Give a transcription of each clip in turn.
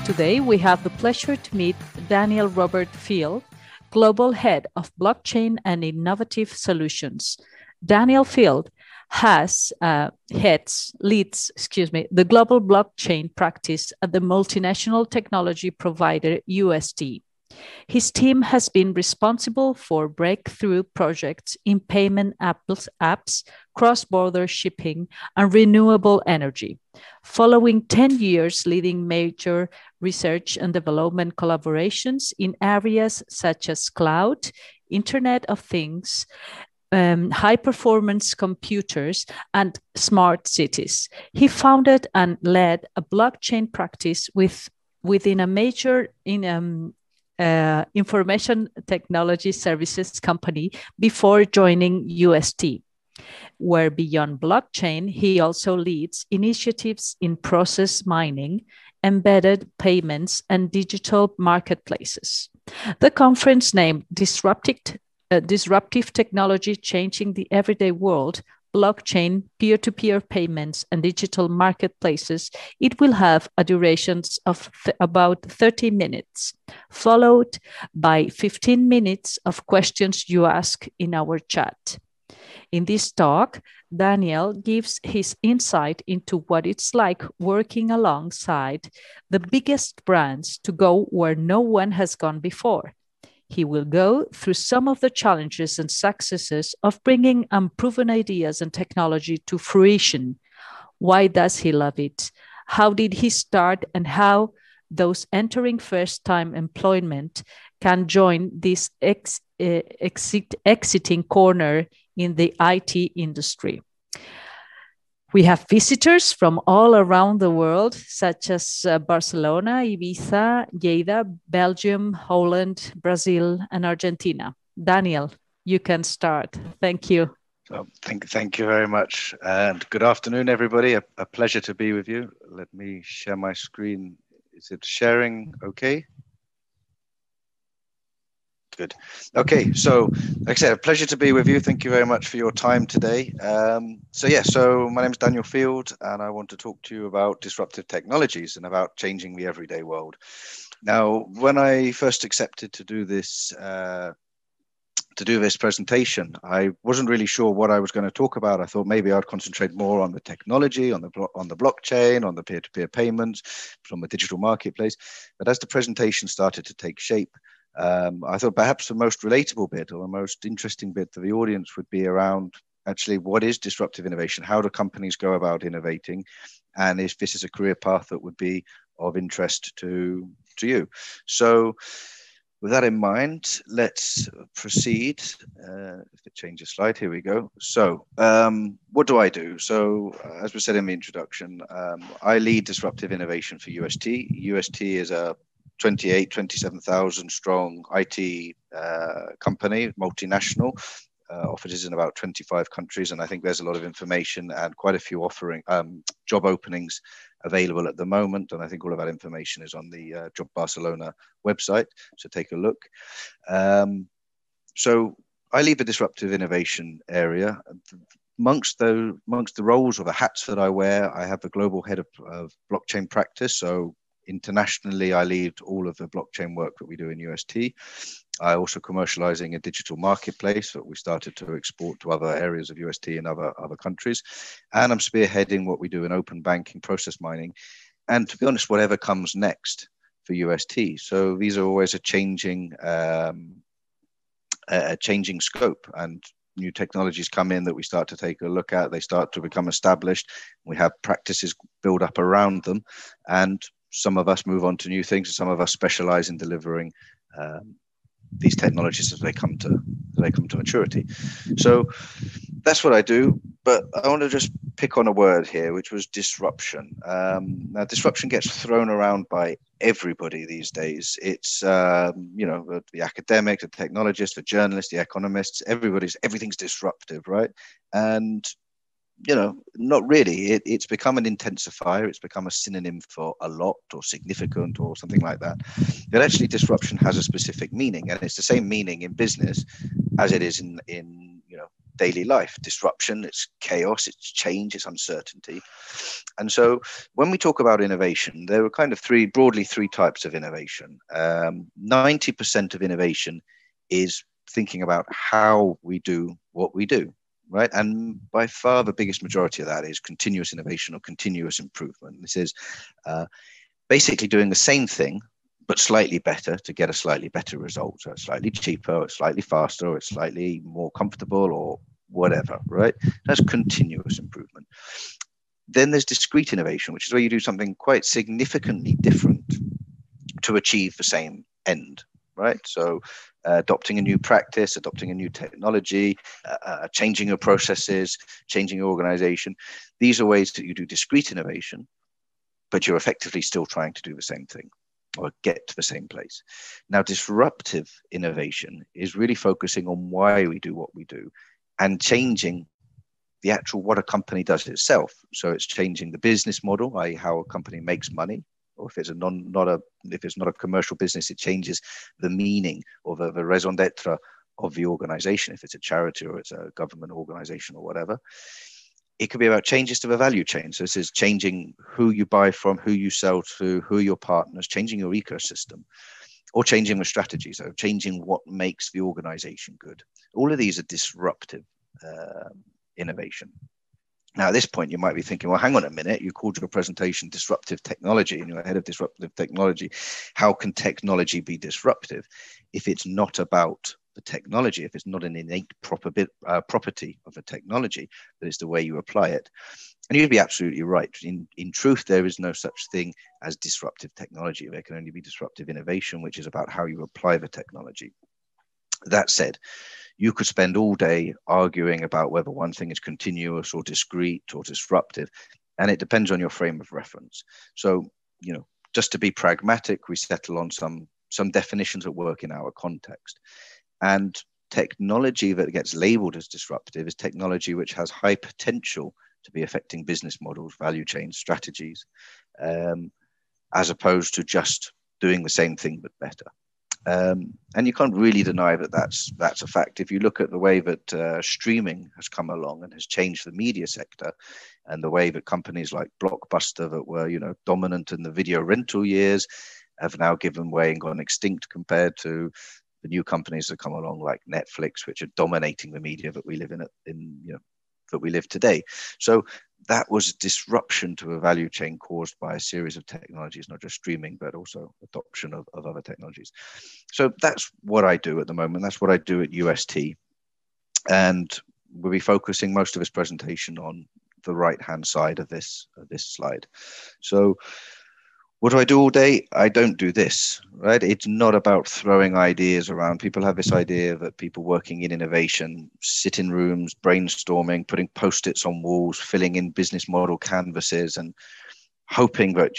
Today, we have the pleasure to meet Daniel Robert Field, Global Head of Blockchain and Innovative Solutions. Daniel Field leads the global blockchain practice at the multinational technology provider UST. His team has been responsible for breakthrough projects in payment apps, cross-border shipping, and renewable energy. Following 10 years leading major research and development collaborations in areas such as cloud, Internet of Things, high-performance computers, and smart cities, he founded and led a blockchain practice within a major information technology services company before joining UST, where beyond blockchain, he also leads initiatives in process mining, embedded payments, and digital marketplaces. The conference, named Disruptive Technology Changing the Everyday World, Blockchain, Peer-to-Peer Payments, and Digital Marketplaces, it will have a duration of about 30 minutes, followed by 15 minutes of questions you ask in our chat. In this talk, Daniel gives his insight into what it's like working alongside the biggest brands to go where no one has gone before. He will go through some of the challenges and successes of bringing unproven ideas and technology to fruition. Why does he love it? How did he start, and how those entering first-time employment can join this exiting corner in the IT industry. We have visitors from all around the world, such as Barcelona, Ibiza, Lleida, Belgium, Holland, Brazil, and Argentina. Daniel, you can start. Thank you. Thank you very much. And good afternoon, everybody. A pleasure to be with you. Let me share my screen. Is it sharing okay? Good. Okay, so like I said, a pleasure to be with you. Thank you very much for your time today. So my name is Daniel Field, and I want to talk to you about disruptive technologies and about changing the everyday world. Now, when I first accepted to do this presentation, I wasn't really sure what I was going to talk about. I thought maybe I'd concentrate more on the technology, on the blockchain, on the peer-to-peer payments, from a digital marketplace. But as the presentation started to take shape, I thought perhaps the most relatable bit or the most interesting bit to the audience would be around actually what is disruptive innovation? How do companies go about innovating? And if this is a career path that would be of interest to you. So with that in mind, let's proceed. If it changes slide, here we go. So what do I do? So as we said in the introduction, I lead disruptive innovation for UST. UST is a 27,000 strong IT company, multinational, offices in about 25 countries. And I think there's a lot of information and quite a few job openings available at the moment. And I think all of that information is on the JOBarcelona' website. So take a look. So I lead the disruptive innovation area. Amongst the roles or the hats that I wear, I have the global head of blockchain practice. So internationally, I lead all of the blockchain work that we do in UST. I also commercializing a digital marketplace that we started to export to other areas of UST and other countries. And I'm spearheading what we do in open banking, process mining, and to be honest, whatever comes next for UST. So these are always a changing scope, and new technologies come in that we start to take a look at. They start to become established. We have practices build up around them, and some of us move on to new things, and some of us specialize in delivering these technologies as they come to maturity. So that's what I do. But I want to just pick on a word here, which was disruption. Now, disruption gets thrown around by everybody these days. It's the academics, the technologists, the journalists, the economists. Everything's disruptive, right? And not really. It's become an intensifier. It's become a synonym for a lot or significant or something like that. But actually, disruption has a specific meaning, and it's the same meaning in business as it is in daily life. Disruption, it's chaos, it's change, it's uncertainty. And so when we talk about innovation, there are kind of broadly three types of innovation. 90% of innovation is thinking about how we do what we do, right? And by far the biggest majority of that is continuous innovation or continuous improvement. This is basically doing the same thing, but slightly better to get a slightly better result. So it's slightly cheaper, or it's slightly faster, or it's slightly more comfortable, or whatever, right? That's continuous improvement. Then there's discrete innovation, which is where you do something quite significantly different to achieve the same end, right? So adopting a new practice, adopting a new technology, changing your processes, changing your organization. These are ways that you do discrete innovation, but you're effectively still trying to do the same thing or get to the same place. Now, disruptive innovation is really focusing on why we do what we do and changing the actual what a company does itself. So it's changing the business model, i.e. how a company makes money, or if it's not a commercial business, it changes the meaning or the raison d'etre of the organization, if it's a charity or it's a government organization or whatever. It could be about changes to the value chain. So this is changing who you buy from, who you sell to, who are your partners, changing your ecosystem, or changing the strategy. So changing what makes the organization good. All of these are disruptive innovation. Now, at this point, you might be thinking, well, hang on a minute, you called your presentation disruptive technology and you're head of disruptive technology. How can technology be disruptive if it's not about the technology, if it's not an innate property of a technology, but it's the way you apply it? And you'd be absolutely right. In truth, there is no such thing as disruptive technology. There can only be disruptive innovation, which is about how you apply the technology. That said, you could spend all day arguing about whether one thing is continuous or discrete or disruptive, and it depends on your frame of reference. So, just to be pragmatic, we settle on some definitions that work in our context. And technology that gets labeled as disruptive is technology which has high potential to be affecting business models, value chains, strategies, as opposed to just doing the same thing but better. And you can't really deny that that's a fact. If you look at the way that streaming has come along and has changed the media sector, and the way that companies like Blockbuster that were, dominant in the video rental years have now given way and gone extinct compared to the new companies that come along like Netflix, which are dominating the media that we live in that we live today. So that was a disruption to a value chain caused by a series of technologies, not just streaming, but also adoption of other technologies. So that's what I do at the moment. That's what I do at UST. And we'll be focusing most of this presentation on the right-hand side of this slide. So what do I do all day? I don't do this, right? It's not about throwing ideas around. People have this idea that people working in innovation sit in rooms, brainstorming, putting Post-its on walls, filling in business model canvases and hoping that,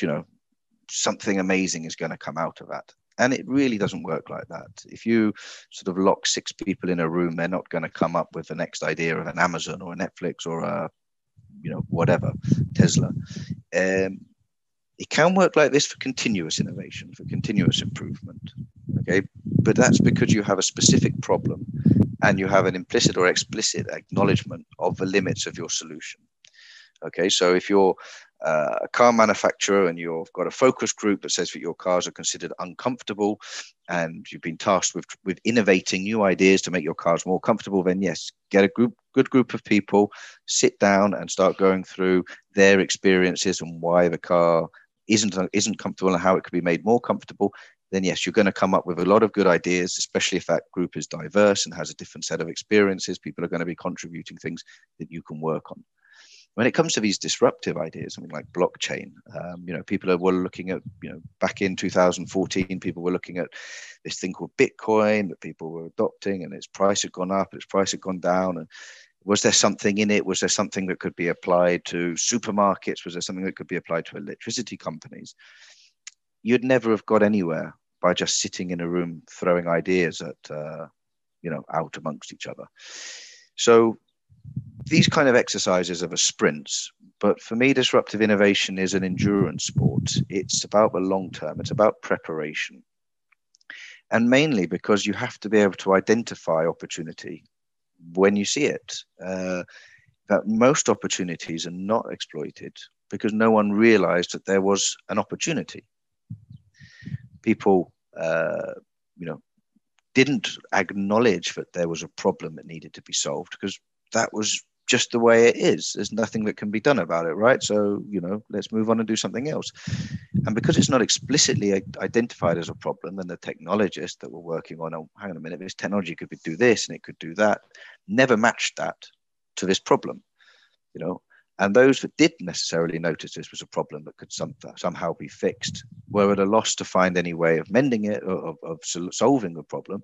something amazing is going to come out of that. And it really doesn't work like that. If you sort of lock 6 people in a room, they're not going to come up with the next idea of an Amazon or a Netflix or a, whatever, Tesla. It can work like this for continuous innovation, for continuous improvement, okay? But that's because you have a specific problem and you have an implicit or explicit acknowledgement of the limits of your solution, okay? So if you're a car manufacturer and you've got a focus group that says that your cars are considered uncomfortable and you've been tasked with innovating new ideas to make your cars more comfortable, then yes, get a good group of people, sit down and start going through their experiences and why the car isn't comfortable and how it could be made more comfortable. Then yes, you're going to come up with a lot of good ideas, especially if that group is diverse and has a different set of experiences. People are going to be contributing things that you can work on. When it comes to these disruptive ideas, something like blockchain, people were looking at, back in 2014, people were looking at this thing called Bitcoin that people were adopting, and its price had gone up, its price had gone down. And was there something in it? Was there something that could be applied to supermarkets? Was there something that could be applied to electricity companies? You'd never have got anywhere by just sitting in a room throwing ideas at, out amongst each other. So these kind of exercises are the sprints, but for me, disruptive innovation is an endurance sport. It's about the long term. It's about preparation. And mainly because you have to be able to identify opportunity when you see it. That most opportunities are not exploited because no one realized that there was an opportunity. People, didn't acknowledge that there was a problem that needed to be solved because that was just the way it is. There's nothing that can be done about it, right? So, let's move on and do something else. And because it's not explicitly identified as a problem, then the technologists that were working on, oh, hang on a minute, this technology could do this and it could do that, never matched that to this problem, and those that did necessarily notice this was a problem that could somehow be fixed were at a loss to find any way of mending it, of solving the problem.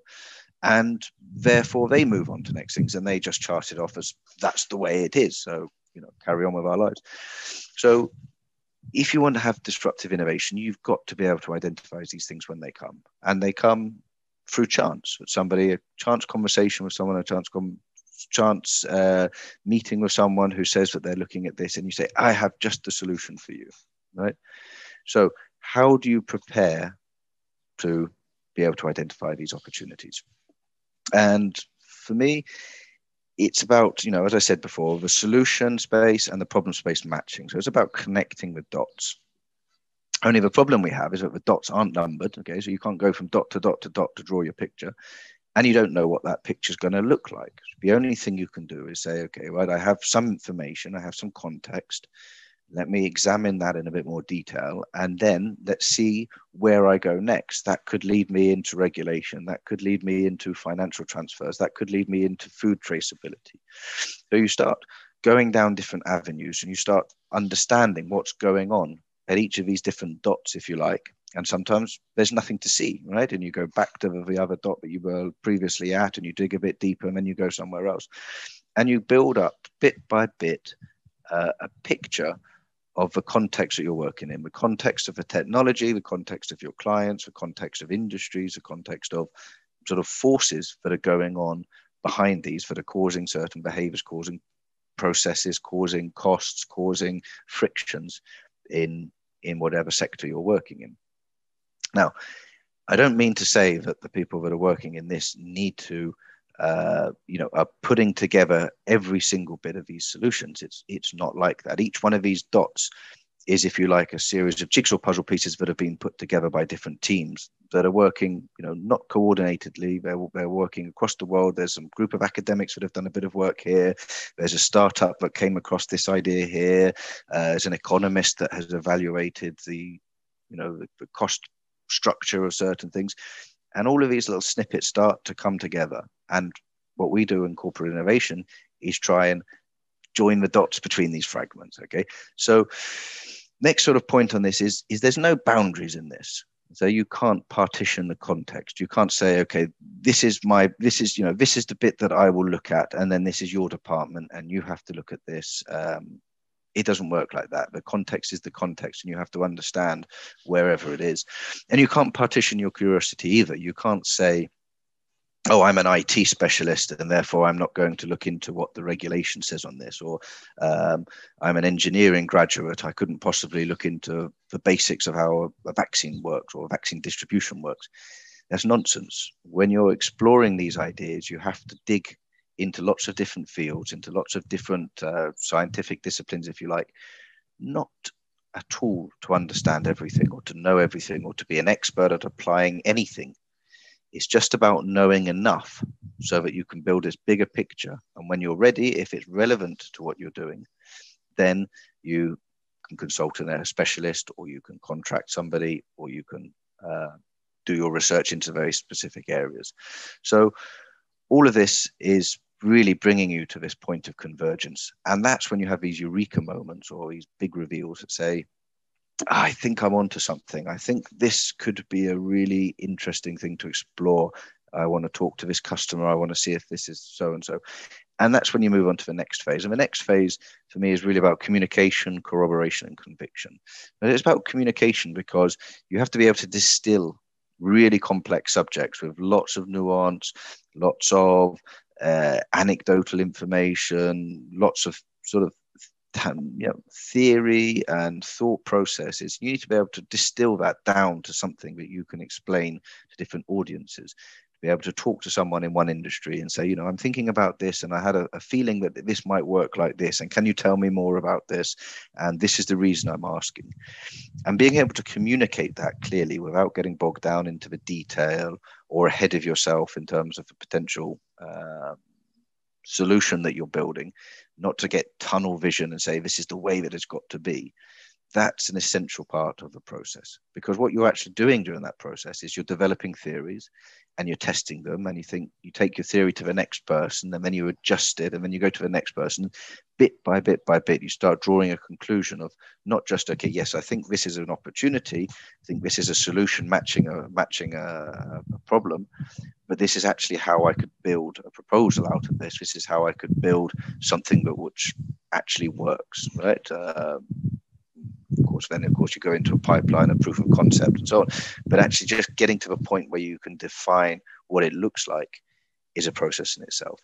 And therefore they move on to next things and they just chart it off as that's the way it is. So, carry on with our lives. So if you want to have disruptive innovation, you've got to be able to identify these things when they come. And they come through chance. A chance conversation with someone, a chance meeting with someone who says that they're looking at this, and you say, I have just the solution for you, right? So how do you prepare to be able to identify these opportunities? And for me, it's about, as I said before, the solution space and the problem space matching. So it's about connecting the dots. Only the problem we have is that the dots aren't numbered. Okay, so you can't go from dot to dot to dot to draw your picture. And you don't know what that picture is going to look like. The only thing you can do is say, okay, right, I have some information, I have some context. Let me examine that in a bit more detail. And then let's see where I go next. That could lead me into regulation. That could lead me into financial transfers. That could lead me into food traceability. So you start going down different avenues and you start understanding what's going on at each of these different dots, if you like. And sometimes there's nothing to see, right? And you go back to the other dot that you were previously at and you dig a bit deeper and then you go somewhere else. And you build up bit by bit a picture of the context that you're working in, the context of the technology, the context of your clients, the context of industries, the context of sort of forces that are going on behind these that are causing certain behaviors, causing processes, causing costs, causing frictions in whatever sector you're working in. Now, I don't mean to say that the people that are working in this need to, are putting together every single bit of these solutions. It's not like that. Each one of these dots is, if you like, a series of jigsaw puzzle pieces that have been put together by different teams that are working, not coordinatedly. They're working across the world. There's some group of academics that have done a bit of work here. There's a startup that came across this idea here. There's an economist that has evaluated the cost structure of certain things. And all of these little snippets start to come together. And what we do in corporate innovation is try and join the dots between these fragments. Okay. So next sort of point on this is there's no boundaries in this. So you can't partition the context. You can't say, okay, this is the bit that I will look at, and then this is your department and you have to look at this. It doesn't work like that. The context is the context, and you have to understand wherever it is. And you can't partition your curiosity either. You can't say, oh, I'm an IT specialist, and therefore I'm not going to look into what the regulation says on this. Or I'm an engineering graduate. I couldn't possibly look into the basics of how a vaccine works or vaccine distribution works. That's nonsense. When you're exploring these ideas, you have to dig into lots of different fields, into lots of different scientific disciplines, if you like, not at all to understand everything or to know everything or to be an expert at applying anything. It's just about knowing enough so that you can build this bigger picture. And when you're ready, if it's relevant to what you're doing, then you can consult a specialist, or you can contract somebody, or you can do your research into very specific areas. So all of this is really bringing you to this point of convergence. And that's when you have these eureka moments or these big reveals that say, I think I'm onto something. I think this could be a really interesting thing to explore. I want to talk to this customer. I want to see if this is so and so. And that's when you move on to the next phase. And the next phase for me is really about communication, corroboration, and conviction. And it's about communication because you have to be able to distill really complex subjects with lots of nuance, lots of anecdotal information, lots of sort of theory and thought processes. You need to be able to distill that down to something that you can explain to different audiences, to be able to talk to someone in one industry and say, I'm thinking about this, and I had a feeling that this might work like this, and can you tell me more about this? And this is the reason I'm asking. And being able to communicate that clearly without getting bogged down into the detail or ahead of yourself in terms of a potential solution that you're building, not to get tunnel vision and say, this is the way that it's got to be. That's an essential part of the process, because what you're actually doing during that process is you're developing theories and you're testing them, and you take your theory to the next person, and then you adjust it, and then you go to the next person. Bit by bit by bit, you start drawing a conclusion of not just, okay, yes, I think this is an opportunity, I think this is a solution matching a problem, but this is actually how I could build a proposal out of this. This is how I could build something that which actually works, right? Of course, you go into a pipeline, a proof of concept, and so on. But actually, just getting to the point where you can define what it looks like is a process in itself.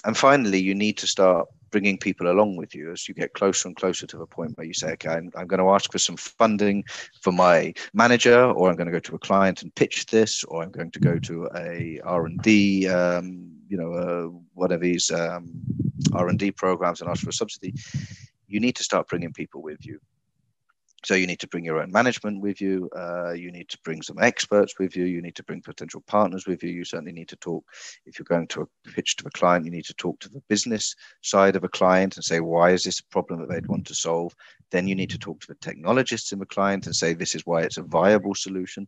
And finally, you need to start bringing people along with you as you get closer and closer to the point where you say, okay, I'm going to ask for some funding for my manager, or I'm going to go to a client and pitch this, or I'm going to go to a R&D, one of these R&D programs and ask for a subsidy. You need to start bringing people with you. So you need to bring your own management with you. You need to bring some experts with you. You need to bring potential partners with you. You certainly need to talk, if you're going to a pitch to a client, you need to talk to the business side of a client and say, why is this a problem that they'd want to solve? Then you need to talk to the technologists in the client and say, this is why it's a viable solution.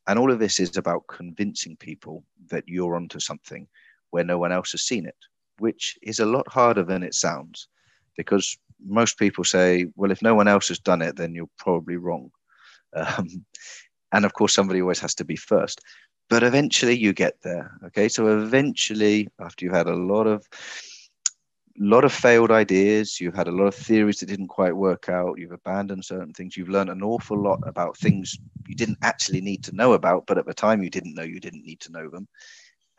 And all of this is about convincing people that you're onto something where no one else has seen it, which is a lot harder than it sounds, because most people say, well, if no one else has done it, then you're probably wrong. And of course, somebody always has to be first. But eventually you get there. Okay, so eventually, after you've had a lot of failed ideas, you've had a lot of theories that didn't quite work out, you've abandoned certain things, you've learned an awful lot about things you didn't actually need to know about, but at the time you didn't know you didn't need to know them.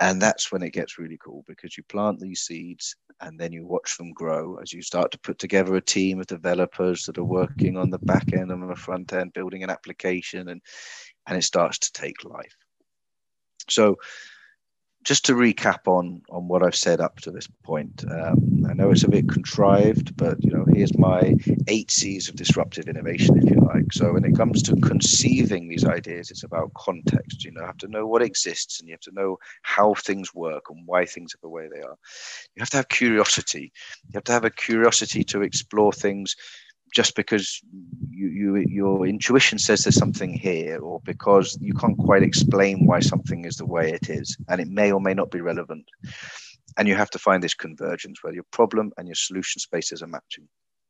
And that's when it gets really cool, because you plant these seeds and then you watch them grow as you start to put together a team of developers that are working on the back end and on the front end, building an application, and it starts to take life. So just to recap on what I've said up to this point, I know it's a bit contrived, but here's my 8 C's of disruptive innovation, if you like. So when it comes to conceiving these ideas, it's about context. You have to know what exists, and you have to know how things work and why things are the way they are. You have to have curiosity. You have to have a curiosity to explore things just because your intuition says there's something here, or because you can't quite explain why something is the way it is, and it may or may not be relevant. And you have to find this convergence where your problem and your solution spaces are matching.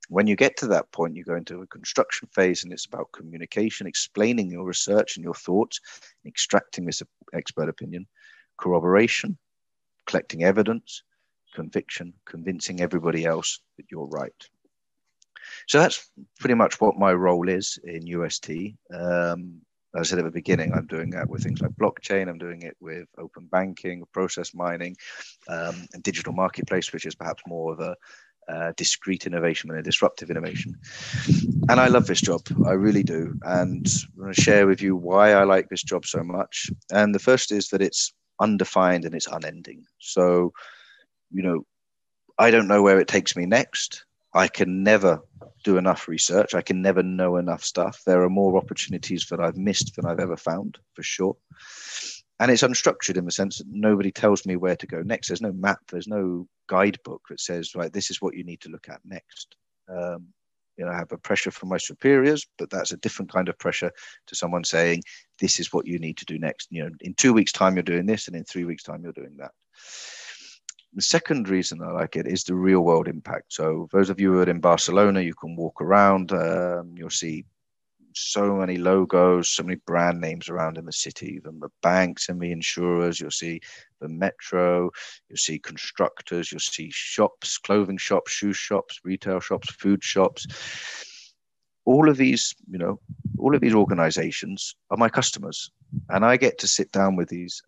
When you get to that point, you go into a construction phase, and it's about communication, explaining your research and your thoughts, extracting this expert opinion, corroboration, collecting evidence, conviction, convincing everybody else that you're right. So that's pretty much what my role is in UST. As I said at the beginning, I'm doing that with things like blockchain. I'm doing it with open banking, process mining, and digital marketplace, which is perhaps more of a discrete innovation than a disruptive innovation. And I love this job. I really do. And I'm going to share with you why I like this job so much. And the first is that it's undefined and it's unending. So, I don't know where it takes me next. I can never do enough research. I can never know enough stuff. There are more opportunities that I've missed than I've ever found, for sure. And it's unstructured in the sense that nobody tells me where to go next. There's no map. There's no guidebook that says, right, this is what you need to look at next. I have a pressure from my superiors, but that's a different kind of pressure to someone saying, this is what you need to do next. In 2 weeks' time, you're doing this, and in 3 weeks' time, you're doing that. The second reason I like it is the real world impact. So those of you who are in Barcelona, you can walk around, you'll see so many logos, so many brand names around in the city, from the banks and the insurers. You'll see the metro, you'll see constructors, you'll see shops, clothing shops, shoe shops, retail shops, food shops. All of these organizations are my customers, and I get to sit down with these,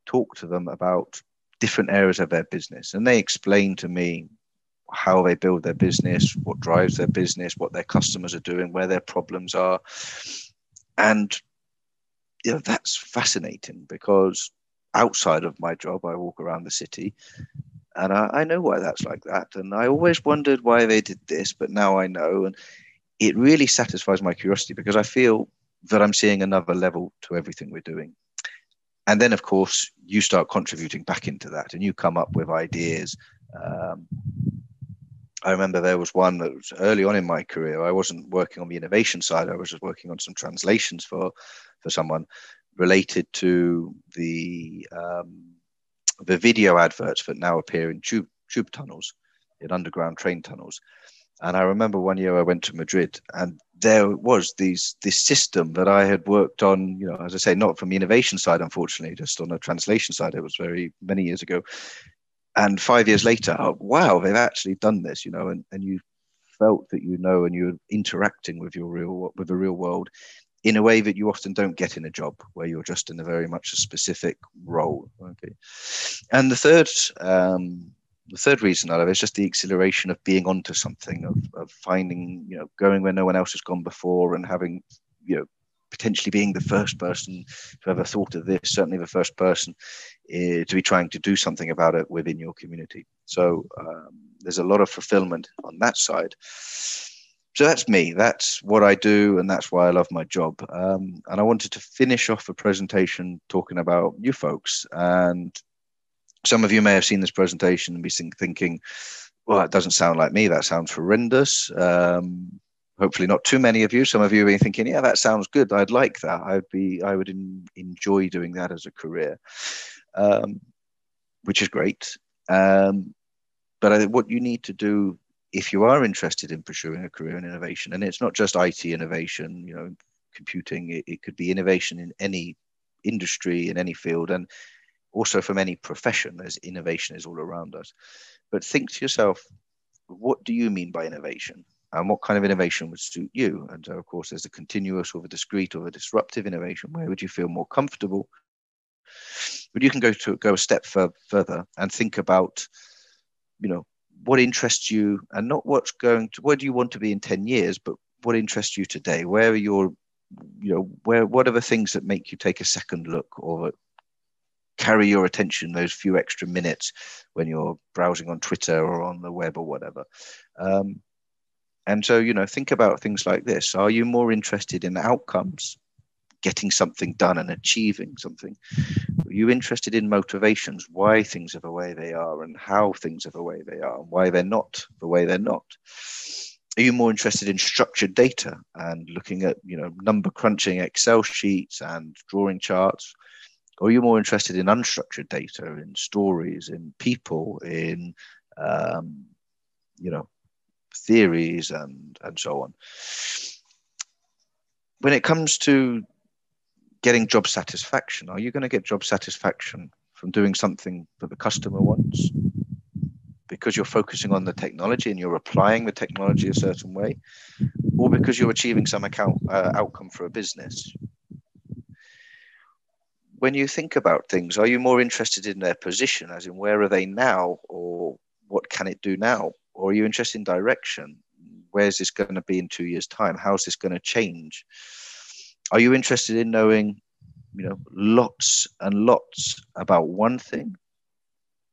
talk to them about different areas of their business, and they explain to me how they build their business, what drives their business, what their customers are doing, where their problems are. And that's fascinating, because outside of my job. I walk around the city, and I know why that's like that. And I always wondered why they did this, but now I know. And it really satisfies my curiosity because I feel that I'm seeing another level to everything we're doing. And then, of course, you start contributing back into that and you come up with ideas. I remember there was one that was early on in my career. I wasn't working on the innovation side. I was just working on some translations for someone related to the video adverts that now appear in tube tunnels, in underground train tunnels. And I remember one year I went to Madrid, and there was this system that I had worked on, as I say, not from the innovation side, unfortunately, just on a translation side. It was very many years ago. And 5 years later, oh, wow, they've actually done this, and you felt that and you're interacting with the real world in a way that you often don't get in a job where you're just in a very much a specific role. Okay. And the third reason I love it is just the exhilaration of being onto something, of finding, going where no one else has gone before, and having, potentially being the first person to ever thought of this, certainly the first person to be trying to do something about it within your community. So there's a lot of fulfillment on that side. So that's me, that's what I do, and that's why I love my job. And I wanted to finish off the presentation talking about you folks. And some of you may have seen this presentation and be thinking, well, that doesn't sound like me. That sounds horrendous. Hopefully not too many of you. Some of you will be thinking, yeah, that sounds good. I'd like that. I would enjoy doing that as a career, which is great. But what you need to do if you are interested in pursuing a career in innovation, and it's not just IT innovation, computing, it could be innovation in any industry, in any field, and also from any profession, as innovation is all around us. But think to yourself, what do you mean by innovation? And what kind of innovation would suit you? And of course, there's a continuous or a discrete or a disruptive innovation. Where would you feel more comfortable? But you can go a step further and think about, what interests you, and not where do you want to be in 10 years, but what interests you today? Where are your, what are the things that make you take a second look, or carry your attention those few extra minutes when you're browsing on Twitter or on the web or whatever? And so, think about things like this. Are you more interested in outcomes, getting something done and achieving something? Are you interested in motivations, why things are the way they are and how things are the way they are and why they're not the way they're not? Are you more interested in structured data and looking at, number crunching Excel sheets and drawing charts? Or are you more interested in unstructured data, in stories, in people, in, theories and so on? When it comes to getting job satisfaction, are you going to get job satisfaction from doing something that the customer wants because you're focusing on the technology and you're applying the technology a certain way, or because you're achieving some outcome for a business? When you think about things, are you more interested in their position, as in where are they now, or what can it do now? Or are you interested in direction? Where's this going to be in 2 years' time? How's this going to change? Are you interested in knowing, lots and lots about one thing,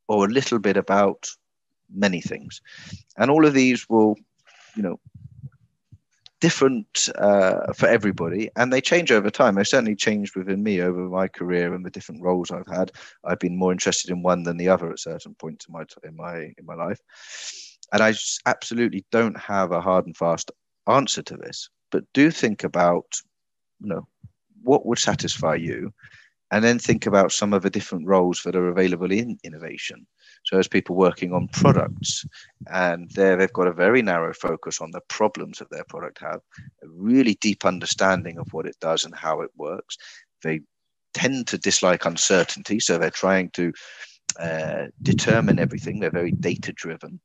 or a little bit about many things? And all of these will, different for everybody, and they change over time. They certainly changed within me over my career and the different roles I've had. I've been more interested in one than the other at certain points in my life, and I absolutely don't have a hard and fast answer to this. But do think about, what would satisfy you, and then think about some of the different roles that are available in innovation. So as people working on products, and they've got a very narrow focus on the problems that their product have, a really deep understanding of what it does and how it works. They tend to dislike uncertainty, so they're trying to determine everything. They're very data driven.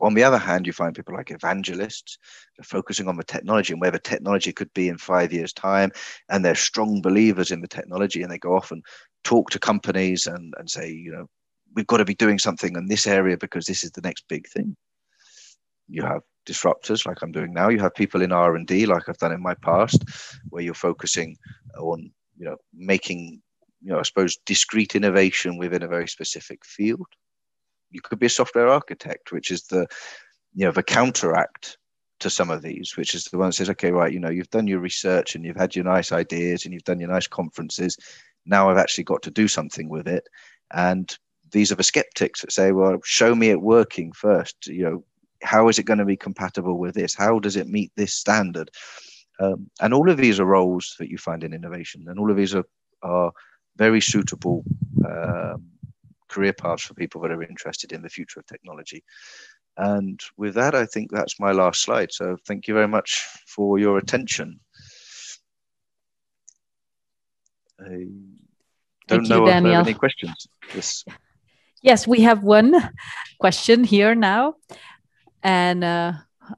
On the other hand, you find people like evangelists, they're focusing on the technology and where the technology could be in 5 years' time, and they're strong believers in the technology, and they go off and talk to companies and say, we've got to be doing something in this area because this is the next big thing. You have disruptors like I'm doing now. You have people in R&D like I've done in my past, where you're focusing on, making I suppose, discrete innovation within a very specific field. You could be a software architect, which is the counteract to some of these, which is the one that says, okay, right, you've done your research and you've had your nice ideas and you've done your nice conferences. Now I've actually got to do something with it. And these are the skeptics that say, well, show me it working first. How is it going to be compatible with this? How does it meet this standard? And all of these are roles that you find in innovation. And all of these are very suitable career paths for people that are interested in the future of technology. And with that, I think that's my last slide. So thank you very much for your attention. I don't know if I have any questions. Yes, we have one question here now, and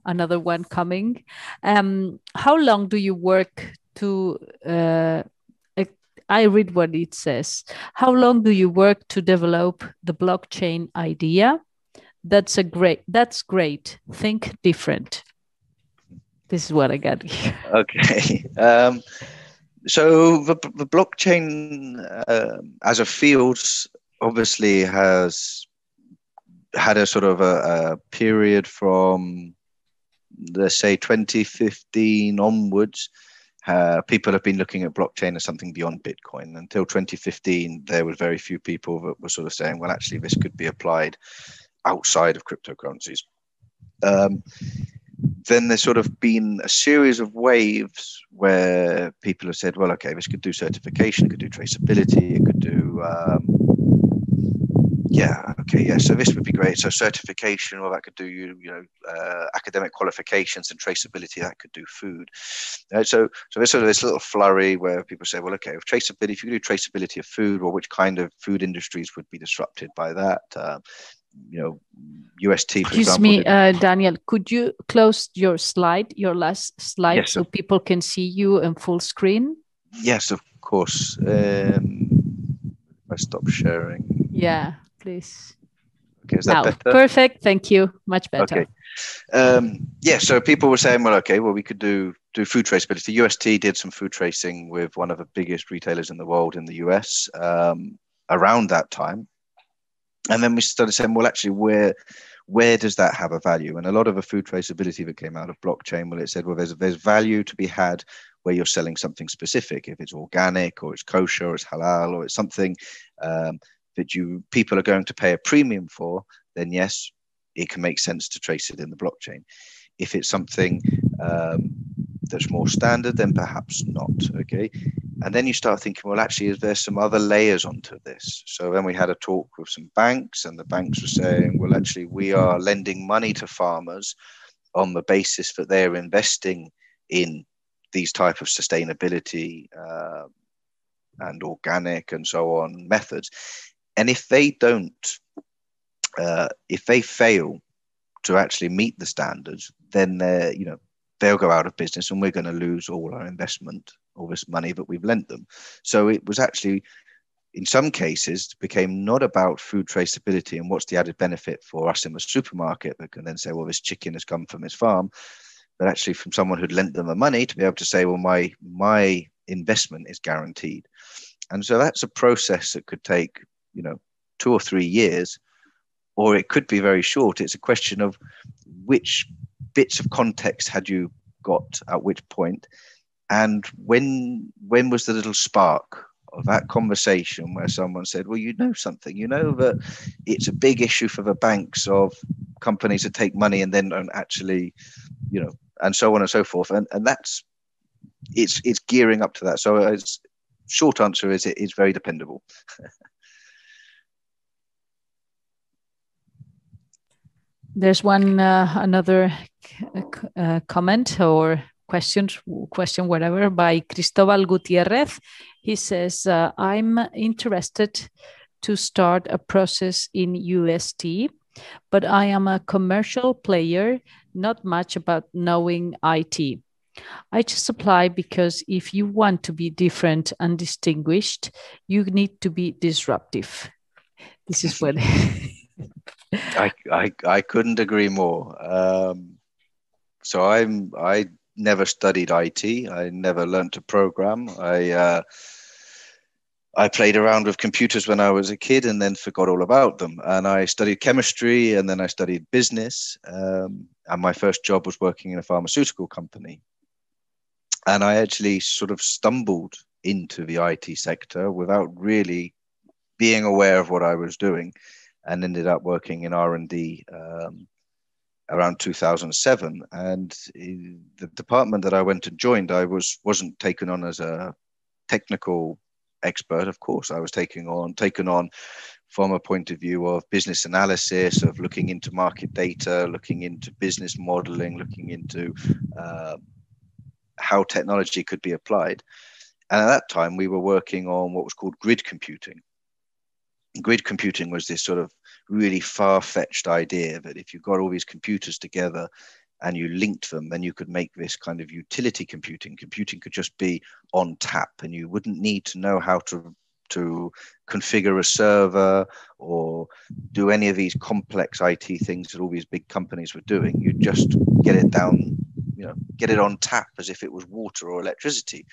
another one coming. How long do you work to, I read what it says. How long do you work to develop the blockchain idea? That's great. Think different. This is what I got here. Okay. So the blockchain as a field obviously has had a sort of a period from, let's say, 2015 onwards. People have been looking at blockchain as something beyond Bitcoin. Until 2015, there were very few people that were sort of saying, well, actually, this could be applied outside of cryptocurrencies. Then there's sort of been a series of waves where people have said, well, okay, this could do certification, it could do traceability, it could do, so this would be great. So certification, well, that could do, academic qualifications, and traceability, that could do food. So there's sort of this little flurry where people say, well, okay, if you could do traceability of food, well, which kind of food industries would be disrupted by that? UST, for Excuse example. me, Daniel, could you close your last slide, yes, so people can see you in full screen? Yes, of course. If I stop sharing. Yeah, please. Okay, is that better? Perfect. Thank you. Much better. Okay. So people were saying, well, okay, well, we could do food traceability. UST did some food tracing with one of the biggest retailers in the world in the US around that time. And then we started saying, well, actually, where does that have a value? And a lot of the food traceability that came out of blockchain, well, it said, well, there's value to be had where you're selling something specific. If it's organic or it's kosher or it's halal or it's something that people are going to pay a premium for, then yes, it can make sense to trace it in the blockchain. If it's something that's more standard, then perhaps not. Okay. And then you start thinking, well, actually, is there some other layers onto this? So then we had a talk with some banks, and the banks were saying, well, actually, we are lending money to farmers on the basis that they're investing in these type of sustainability and organic and so on methods. And if they fail to actually meet the standards, then they'll go out of business, and we're going to lose all our investment, all this money that we've lent them. So it was actually, in some cases, became not about food traceability and what's the added benefit for us in the supermarket that can then say, well, this chicken has come from his farm, but actually from someone who'd lent them the money to be able to say, well, my investment is guaranteed. And so that's a process that could take 2 or 3 years, or it could be very short. It's a question of which bits of context had you got at which point, and when was the little spark of that conversation where someone said, well, something, that it's a big issue for the banks of companies that take money and then don't actually, and so on and so forth. And that's, it's gearing up to that. So short answer is it's very dependable. There's another comment or question, whatever, by Cristobal Gutierrez. He says, I'm interested to start a process in UST, but I am a commercial player, not much about knowing IT. I just apply because if you want to be different and distinguished, you need to be disruptive. This is what... I couldn't agree more. So I never studied IT. I never learned to program. I played around with computers when I was a kid and then forgot all about them. And I studied chemistry and then I studied business. And my first job was working in a pharmaceutical company. And I actually sort of stumbled into the IT sector without really being aware of what I was doing, and ended up working in R&D around 2007. And the department that I went and joined, I wasn't taken on as a technical expert. Of course, I was taken on from a point of view of business analysis, of looking into market data, looking into business modeling, looking into how technology could be applied. And at that time, we were working on what was called grid computing. Grid computing was this sort of really far-fetched idea that if you got all these computers together and you linked them, then you could make this kind of utility computing. Computing could just be on tap, and you wouldn't need to know how to configure a server or do any of these complex IT things that all these big companies were doing. You just get it down, get it on tap as if it was water or electricity.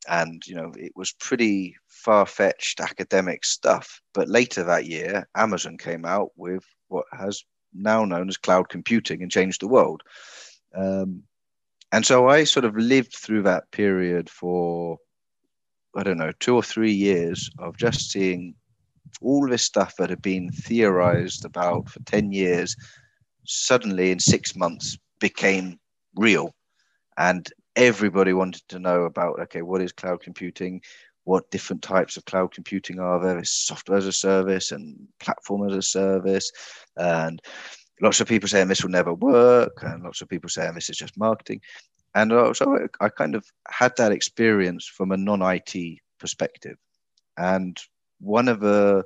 And, it was pretty far-fetched academic stuff. But later that year, Amazon came out with what has now known as cloud computing and changed the world. And so I sort of lived through that period for, 2 or 3 years of just seeing all this stuff that had been theorized about for 10 years, suddenly in 6 months became real. And everybody wanted to know about, okay, what is cloud computing? What different types of cloud computing are there? Is software as a service and platform as a service? And lots of people saying this will never work, and lots of people saying this is just marketing. And so I kind of had that experience from a non-IT perspective. And one of the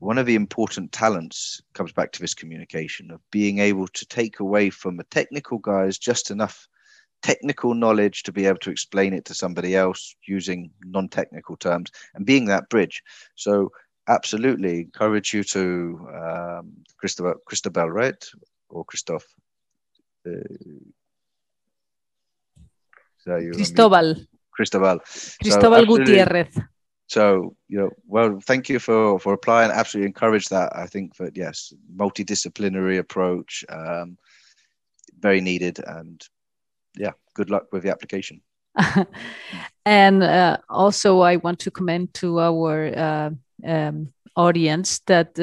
important talents comes back to this communication of being able to take away from the technical guys just enough technical knowledge to be able to explain it to somebody else using non-technical terms, and being that bridge. So absolutely encourage you to Cristobal, right? Or Christoph? Cristobal. So Gutierrez. So, well, thank you for applying. Absolutely encourage that. I think that, yes, multidisciplinary approach, very needed. And yeah, good luck with the application. And also, I want to commend to our audience that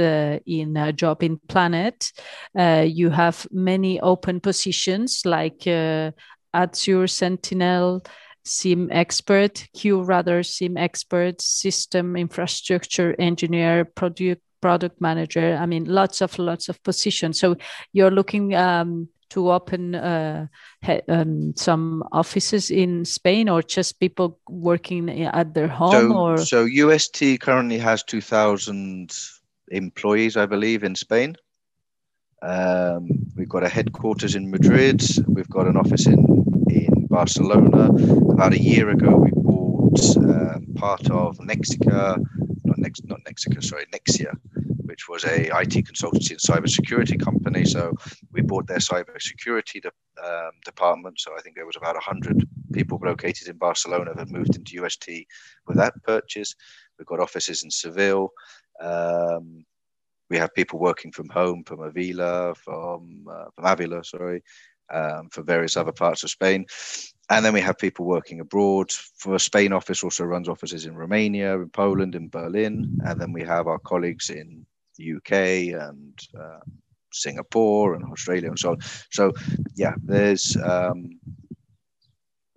in Job in Planet, you have many open positions like Azure Sentinel, SIM expert, QRadar SIM expert, system infrastructure engineer, product manager. I mean, lots of positions. So you're looking to open some offices in Spain, or just people working at their home? So UST currently has 2,000 employees, I believe, in Spain. We've got a headquarters in Madrid. We've got an office in Barcelona. About a year ago, we bought part of Nexia, which was a IT consultancy and cybersecurity company. So we bought their cybersecurity department. So I think there was about 100 people located in Barcelona that moved into UST with that purchase. We've got offices in Seville. We have people working from home, from Avila, from various other parts of Spain. And then we have people working abroad. For Spain office also runs offices in Romania, in Poland, in Berlin. And then we have our colleagues in the UK and Singapore and Australia and so on. So yeah, there's a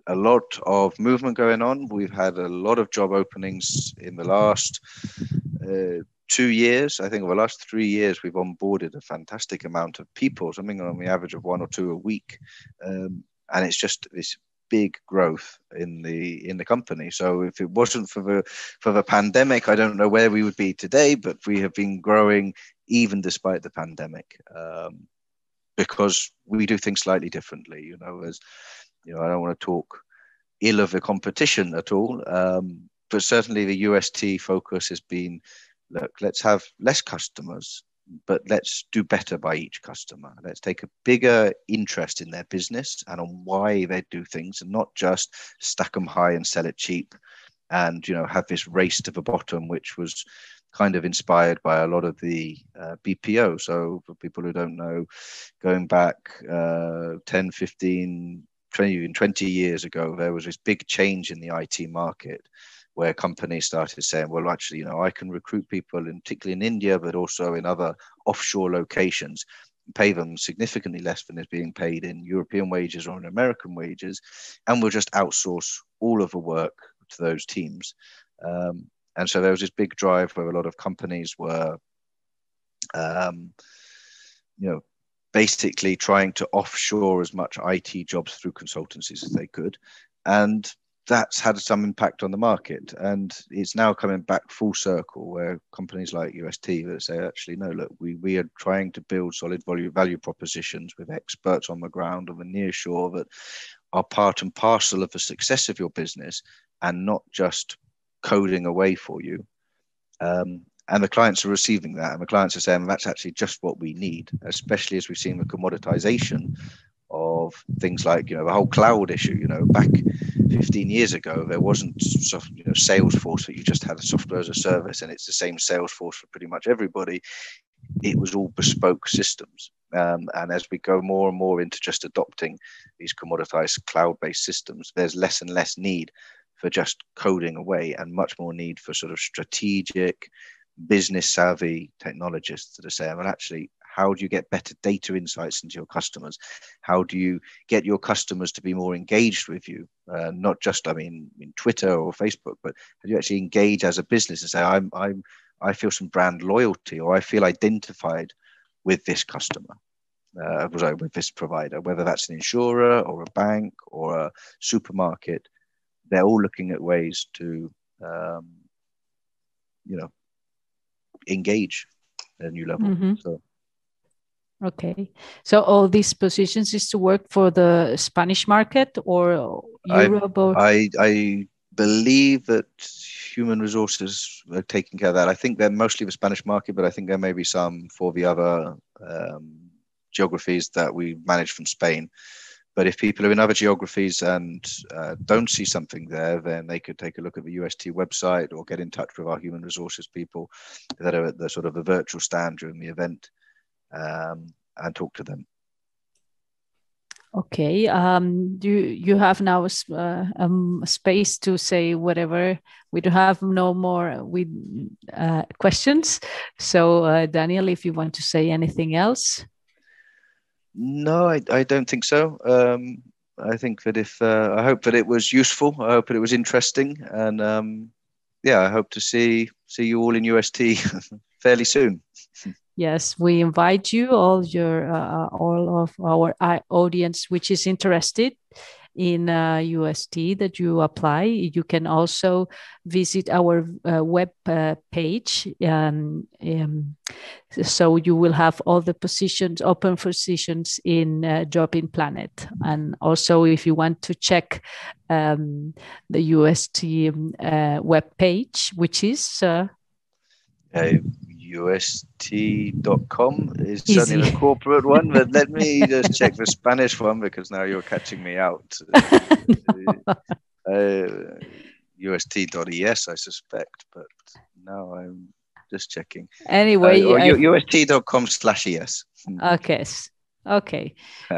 lot of movement going on. We've had a lot of job openings in the last 2 years. I think over the last 3 years, we've onboarded a fantastic amount of people, something on the average of 1 or 2 a week. And it's just this big growth in the company. So if it wasn't for the pandemic, I don't know where we would be today, but we have been growing even despite the pandemic, because we do things slightly differently. As I don't want to talk ill of the competition at all, but certainly the UST focus has been, look, let's have less customers, but let's do better by each customer. Let's take a bigger interest in their business and on why they do things, and not just stack them high and sell it cheap and, have this race to the bottom, which was kind of inspired by a lot of the BPO. So for people who don't know, going back 10, 15, 20 years ago, there was this big change in the IT market where companies started saying, well, actually, I can recruit people, particularly in India, but also in other offshore locations, pay them significantly less than is being paid in European wages or in American wages, and we'll just outsource all of the work to those teams. And so there was this big drive where a lot of companies were, basically trying to offshore as much IT jobs through consultancies as they could. And that's had some impact on the market. And it's now coming back full circle where companies like UST that say, actually, no, look, we are trying to build solid value propositions with experts on the ground and the nearshore that are part and parcel of the success of your business and not just coding away for you. And the clients are receiving that, and the clients are saying that's actually just what we need, especially as we've seen the commoditization of things like, the whole cloud issue. Back 15 years ago, there wasn't Salesforce that you just had a software as a service, and it's the same Salesforce for pretty much everybody. It was all bespoke systems. And as we go more and more into just adopting these commoditized cloud-based systems, there's less and less need for just coding away and much more need for sort of strategic, business savvy technologists that are saying, well, actually, how do you get better data insights into your customers? How do you get your customers to be more engaged with you? Not just, in Twitter or Facebook, but how do you actually engage as a business and say, I feel some brand loyalty, or I feel identified with this customer, with this provider, whether that's an insurer or a bank or a supermarket. They're all looking at ways to, engage at a new level. Mm-hmm. So, okay. So all these positions is to work for the Spanish market or Europe? I believe that human resources are taking care of that. I think they're mostly the Spanish market, but I think there may be some for the other geographies that we manage from Spain. But if people are in other geographies and don't see something there, then they could take a look at the UST website or get in touch with our human resources people that are at the sort of a virtual stand during the event and talk to them. Okay. Do you have now a space to say whatever? We do have no more questions. So, Daniel, if you want to say anything else. No, I don't think so. I think that I hope that it was useful. I hope that it was interesting, and I hope to see you all in UST fairly soon. Yes, we invite you, all of our audience which is interested in UST, that you apply. You can also visit our web page. So you will have all the open positions in Job in Planet. And also, if you want to check the UST web page, which is UST.com is certainly the corporate one, but let me just check the Spanish one, because now you're catching me out. UST.es, I suspect, but now I'm just checking. Anyway, UST.com/es. Okay.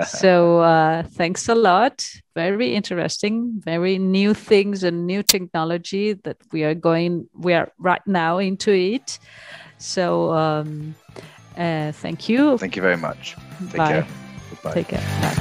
So thanks a lot. Very interesting, very new things and new technology that we are right now into it. So thank you. Thank you very much. Bye. Take care. Goodbye. Take care. Bye.